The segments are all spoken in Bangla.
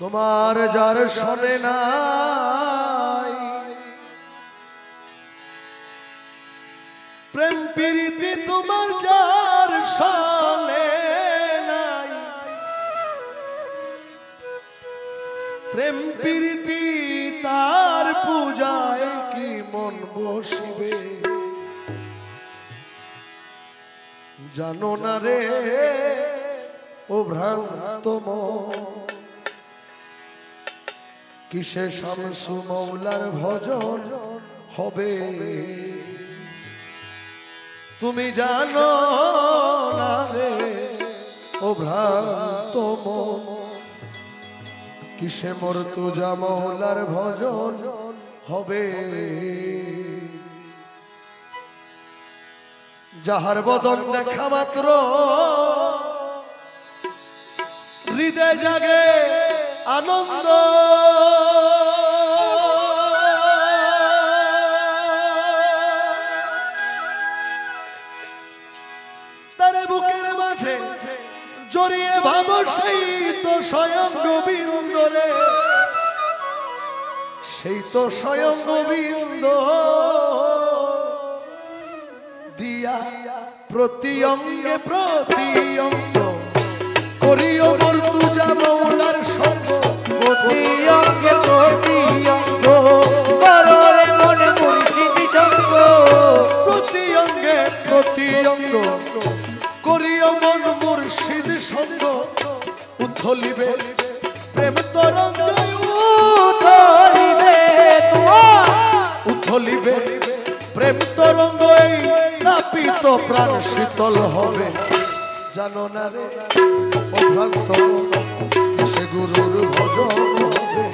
তোমার যার শোনে নাই প্রেম প্রীতি তোমার যার শোনে নাই প্রেম প্রীতি তার পূজায় কি মন বসিবে জানো না রে ও ভ্রান্ত কিসে শামসু মৌলার ভজন হবে তুমি জানো না রে ও ভ্রান্ত কিসে মর্তুজা মৌলার ভজন হবে যাহার বদন দেখা মাত্র হৃদয় জাগে আনন্দ তার বুকের মাঝে জড়িয়ে ভাবো সেই তো স্বয়ং গোবিন্দ রে সেই তো স্বয়ং গোবিন্দ দিয়া প্রতি অঙ্গে প্রতি অঙ্গ করিও মর্তুজা মৌলার সঙ্গ প্রতি অঙ্গে প্রতি অঙ্গ করো রে মনে মুর্শিদ সঙ্গ প্রতি অঙ্গে প্রতি অঙ্গ করিও মন মুর্শিদ সঙ্গ উথলিবে প্রেম তরঙ্গ উথলিবে তোমার উথলিবে প্রেম তরঙ্গ এই তাপিত প্রাণ শীতল হবে জানো না রে ও ভক্ত সে গুরুর ভজন হবে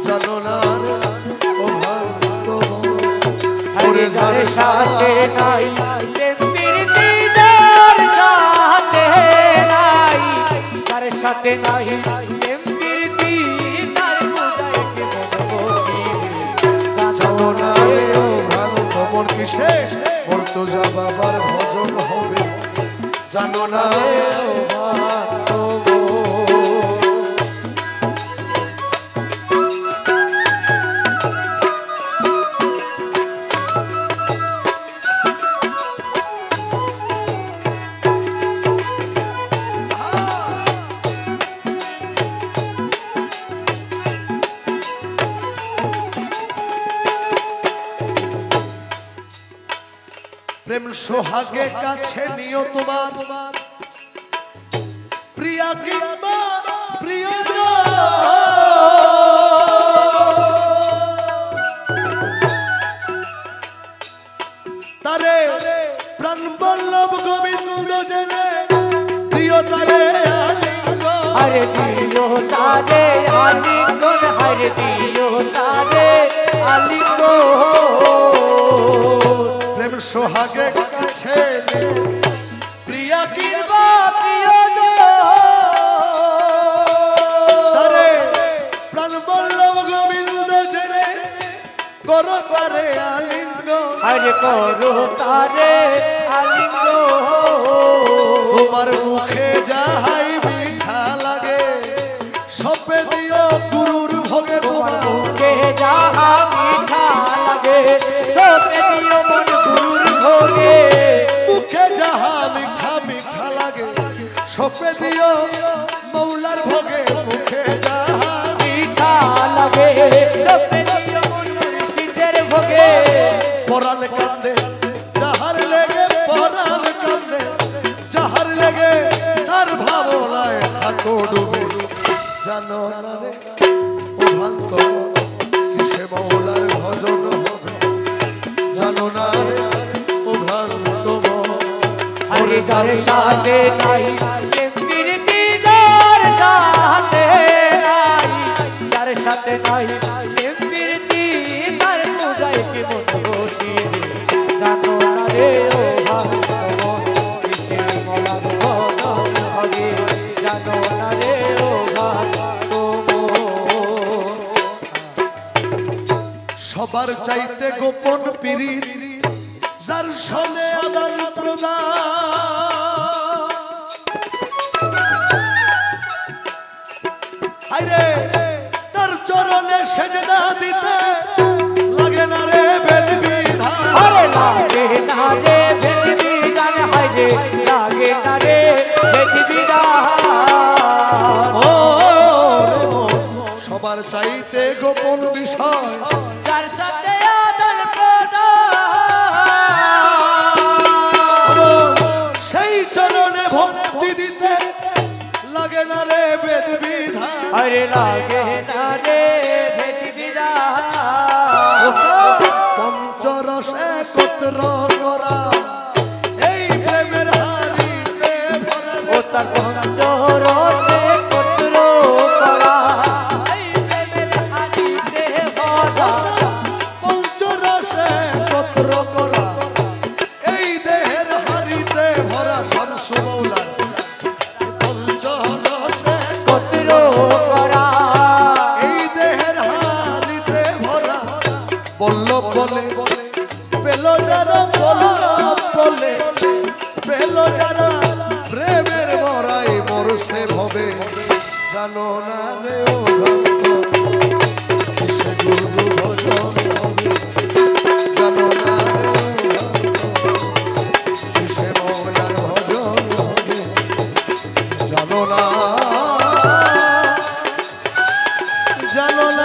জানো না রে ও ভক্ত ওরে যার সাথে নাই প্রীতি যার সাথে নাই তার সাথে নাই প্রীতি তার পূজায় কি মন বসিবে জানো না রে ও ভক্ত মন কিসে মর্তুজা বাবার ভজন হবে জানো না রে ও ভক্ত প্রেম সোহাগে কাছে নিও তোমার প্রিয়া কিংবা প্রিয়জন তারে প্রাণ বল্লভ গোবিন্দ জেনে প্রিয় তারে হরে দিও তারে আলিঙ্গন হরে দিও তারে আলিঙ্গন প্রেম সোহাগে কাছে প্রিয়া কিংবা প্রিয়জন তারে প্রাণ বল্লভ গোবিন্দ জেনে করো তারে আলিঙ্গ হরে করো তারে আলিঙ্গন তোমার মুখে যাহাই মিঠা লাগে সপে দিও গুরুর ভোগে তোমার মুখে যাহা মিঠা লাগে সপে দিও মন গুরুর ভোগে মুখে যাহা মিঠা মিঠা লাগে সপে দিও মৌলার ভোগে মুখে যাহা মিঠা লাগে সপে দিও মন মুর্শিদের ভোগে পরাণ কান্দে যাহার লেগে পরাণ কান্দে যাহার লেগে তার ভাবনায় থাকো ডুবে জানো না রে ও ভ্রান্ত কিসে মৌলার ভজন হবে জানো না রে ও ভ্রান্ত হরে যার সাথে নাই প্রীতি যার সাথে নাই যার সাথে নাই প্রীতি তার পূজায় কি মন বসিবে জানো না রে ও ভক্তগণ কিসে মলার ভজন হবে জানো না রে ও ভক্তগণ সবার চাইতে গোপন পিরিত যার সনে আদান প্রদান আরে তার চরণে সেজদা দিতে লাগে না রে বেদ বিধান আরে লাগে না রে বেদ বিধান হায় রে লাগে না রে বেদ বিধান ও সবার চাইতে গোপন বিষয় যার সাথে আদর প্রদান সেই চরণে ভক্তি দিতে লাগে না রে বেদ বিধান আরে লাগে না রে বেদ বিধান পঞ্চরসে একত্র করা এই প্রেমের হাড়িতে ভরা ও তার পঞ্চরসে কত্র করা এই প্রেমের হাড়িতে ভরা পঞ্চরসে একত্র করা এই দেহের হাড়িতে ভরা শামসু মৌলা পঞ্চরসে কত্র করা এই দেহের হাড়িতে ভরা বল্লভ বলে পেল যারা বল্লভ বলে পেল যারা প্রেমের মরাই মরছে ভবে জানো না রে ও ভক্ত কিসে গুরু ভজন হবে জানো না রে ও ভক্ত কিসে মৌলার ভজন হবে জানো না জানো না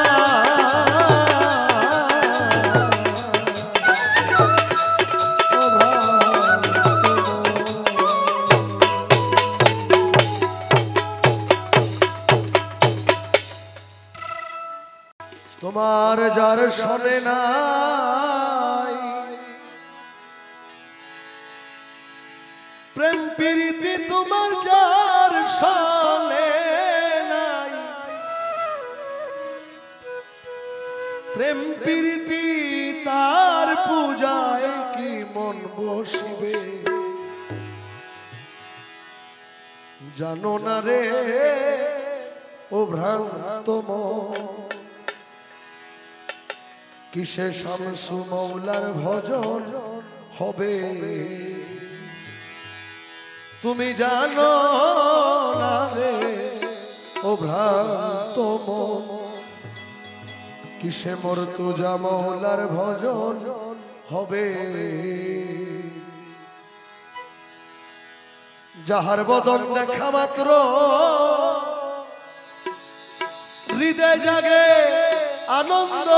তোমার যার শোনে নাই প্রেম প্রীতি তোমার যার শোনে নাই প্রেম প্রীতি তার পূজায় কি মন বসিবে জানো না রে ও ভ্রান্ত মন কিসে শামসু মৌলার ভজন হবে তুমি জানো না রে ও ভ্রান্ত মন কিসে মর্তুজা মৌলার ভজন হবে যাহার বদন দেখা মাত্র হৃদয় জাগে আনন্দ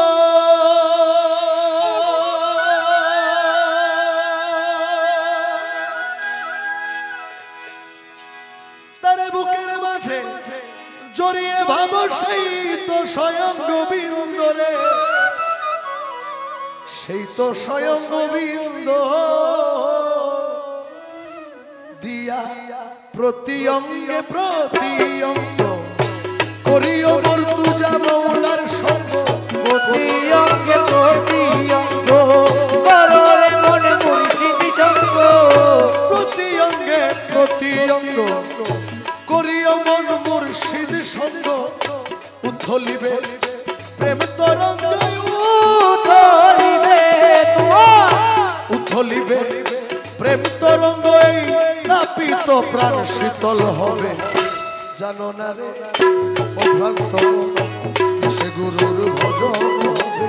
তার বুকের মাঝে জড়িয়ে ভাব সেই তো স্বয়ং গোবিন্দ রে সেই তো স্বয়ং গোবিন্দ দিয়া প্রতি অঙ্গে প্রতি অঙ্গ করিও মর্তুজা মৌলার সঙ্গ প্রতি অঙ্গে প্রতি অঙ্গ করো রে মনে মুর্শিদ সঙ্গ প্রতি অঙ্গে প্রতি অঙ্গ করিও মন মুর্শিদ সঙ্গ উথলিবে প্রেম তরঙ্গ উথলিবে তোমার উথলিবে প্রেম তরঙ্গ এই তাপিত প্রাণ শীতল হবে জানো না রে ও ভক্ত সে গুরুর ভজন হবে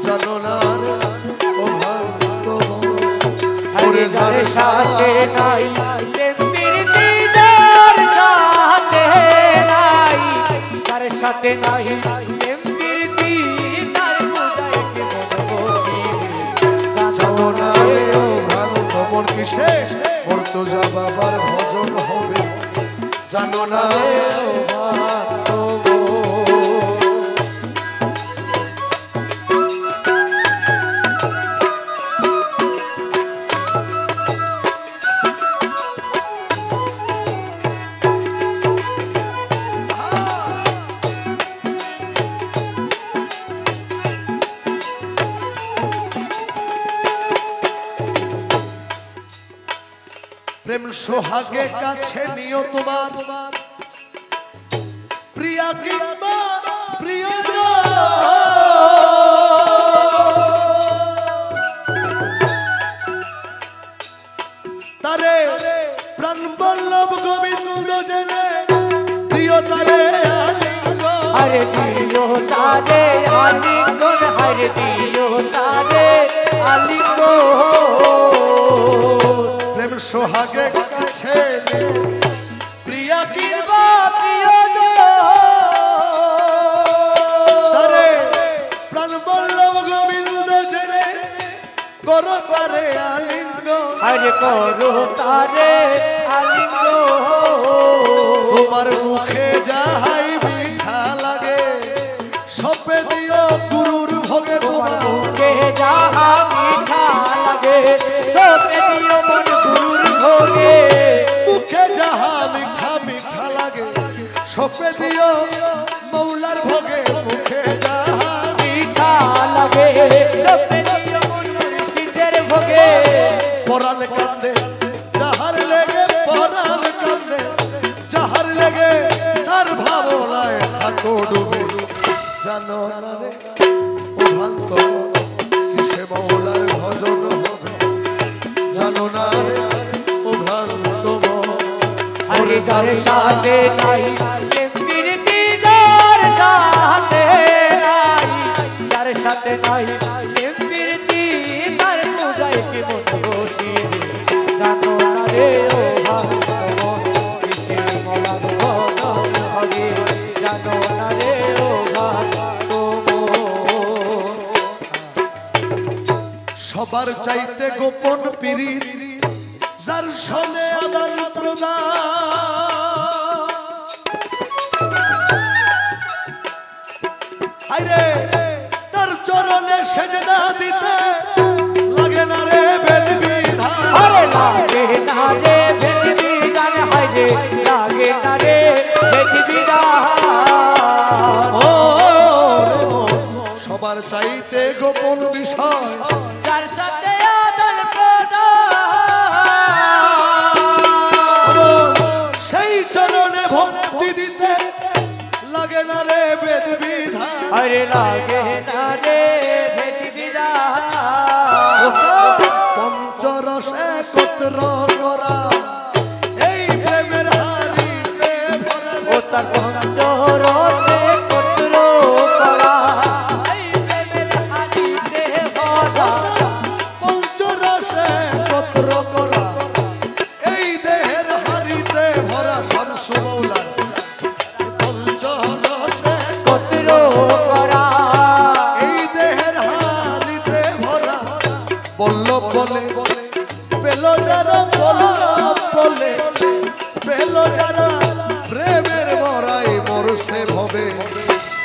জানো না রে ও ভক্ত ওরে যার সাথে নাই প্রীতি যার সাথে নাই তার সাথে নাই প্রীতি তার পূজায় কি মন বসিবে জানো না রে ও ভক্ত মন কিসে মর্তুজা বাবার ভজন হবে জানো না রে ও প্রেম সোহাগে কাছে নিও তোমার প্রিয়া কিংবা প্রিয়জন তারে প্রাণ বল্লভ গোবিন্দ জেনে দিও তারে হরে দিও তারে আলিঙ্গন হরে দিও তারে আলিঙ্গন প্রেম সোহাগে কাছে প্রিয়া কিংবা প্রিয় তারে প্রাণ বল্লভ গোবিন্দ জেনে করো তারে আলিঙ্গন হরে করো তারে আলিঙ্গন তোমার মুখে যাহাই মিঠা লাগে সপে দিও গুরুর ভোগে তোমার মুখে যাহা মিঠা লাগে সপে দিও মন গুরুর ভোগে মুখে যাহা মিঠা মিঠা লাগে সপে দিও মৌলার ভোগে মুখে যাহা মিঠা লাগে সপে দিও মন মুর্শিদের ভোগে পরাণ কান্দে যাহার লেগে পরাণ কান্দে যাহার লেগে তার ভাবনায় থাকো ডুবে জানো না রে ও ভ্রান্ত কিসে মৌলার ভজন হবে জানো না রে ও ভ্রান্ত হরে যার সাথে নাই এমপির দিদার সাথে নাই যার সাথে নাই এমপির দিদার পূজায় কি মন বসিয়ে জানো না রে ও ভগবান কিসে মলার ভজন হবে জানো না রে ও সবার চাইতে গোপন পিরি যার সনে আদান প্রদান তার চরণে সেজদা দিতে লাগে না রে বেদ বিধান আরে লাগে না রে বেদ বিধান হায়রে লাগে না রে বেদ বিধান ও সবার চাইতে গোপন বিষয় যার সাথে আদান প্রদান সেই চরণে ভক্তি দিতে লাগে না রে বেদ বিধান আরে লাগে না রে বেদ বিধান পঞ্চরসে একত্র করা এই প্রেমের হারিতে ভরা ও তার পঞ্চরসে কত্র করা এই প্রেমের হাড়িতে ভরা পঞ্চরসে একত্র করা এই দেহের হারিতে ভরা শামসু মৌলা পঞ্চরসে কত্র করা এই দেহের হারিতে ভরা বল্লভ বলে পেল যারা বল্লভ বলে পেল যারা প্রেমের মরাই মরছে ভবে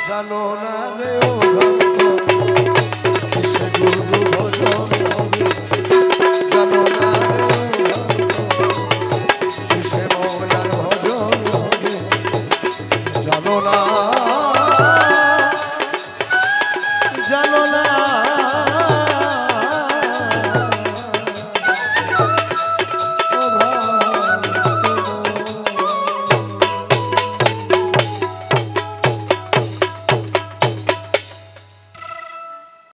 জানো না রে ও ভক্ত কিসে গুরু